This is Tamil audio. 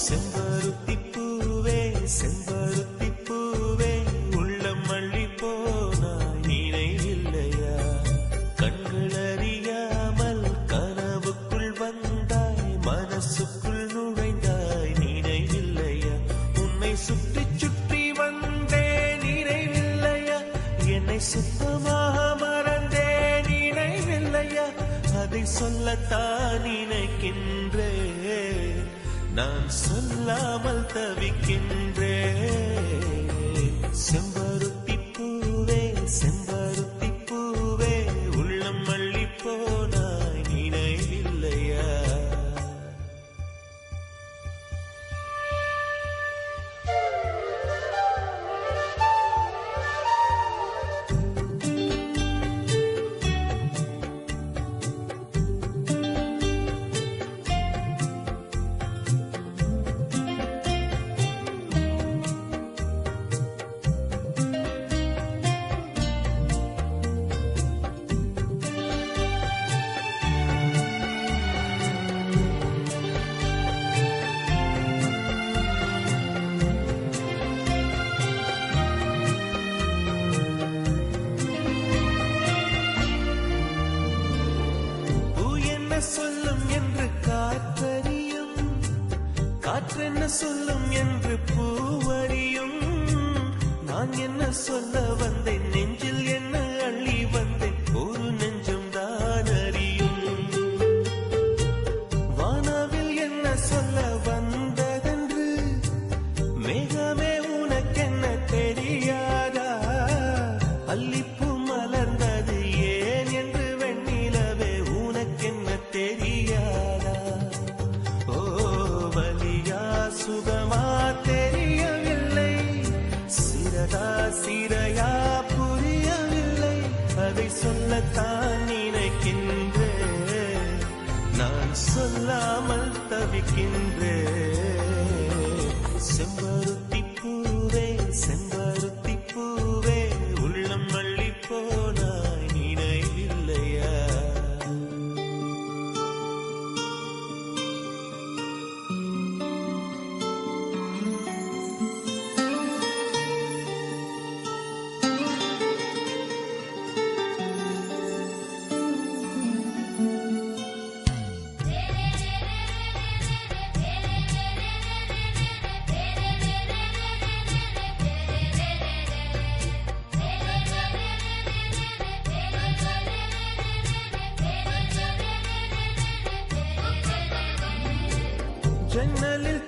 செம்பருத்தி பூவே செம்பருத்தி பூவே உள்ளம் மல்லி போனாய் நினைவில்லையா கண்கள் அறியாமல் கனவுக்குள் வந்தாய் மனசுக்குள் நுழைந்தாய் நினைவில்லையா உன்னை சுற்றி சுற்றி வந்தே நினைவில்லையா என்னை சுத்தமாக மறந்தே நினைவில்லையா அதை சொல்லத்தான் நினைக்கின்றேன் நான் சொல்லாமல் தவிக்கின்றேன் செம்பருத்தி பூவே செம்பருத்தி பூவே உள்ளம் மல்லி போனாய் நினைவில்லையா சொல்லும் என்று காற்றறியும் காற்றென்ன சொல்லும் என்று பூவறியும் நான் என்ன சொல்ல வந்தேன் நெஞ்சில் என்ன அள்ளி வந்தேன் ஒரு நெஞ்சம் தான் அறியும் வானவில் என்ன சொல்ல வந்ததென்று மேகமே உனக்கென்ன தெரியாதா அல்லிப்பூ மலர்ந்தது ஏன் என்று வெண்ணிலவே உனக்கென்ன தெரியாதா ஓ வலியா சுகமா தெரியவில்லை சிறதா சிறையா புரியவில்லை அதை சொல்லத்தான் நினைக்கின்றேன் நான் சொல்லாமல் தவிக்கின்றேன் செம்பருத்தி பூவே செம்பருத்தி பூவே உள்ளம் மல்லி போனாய் நினைவில்லையா ஜன்னலில்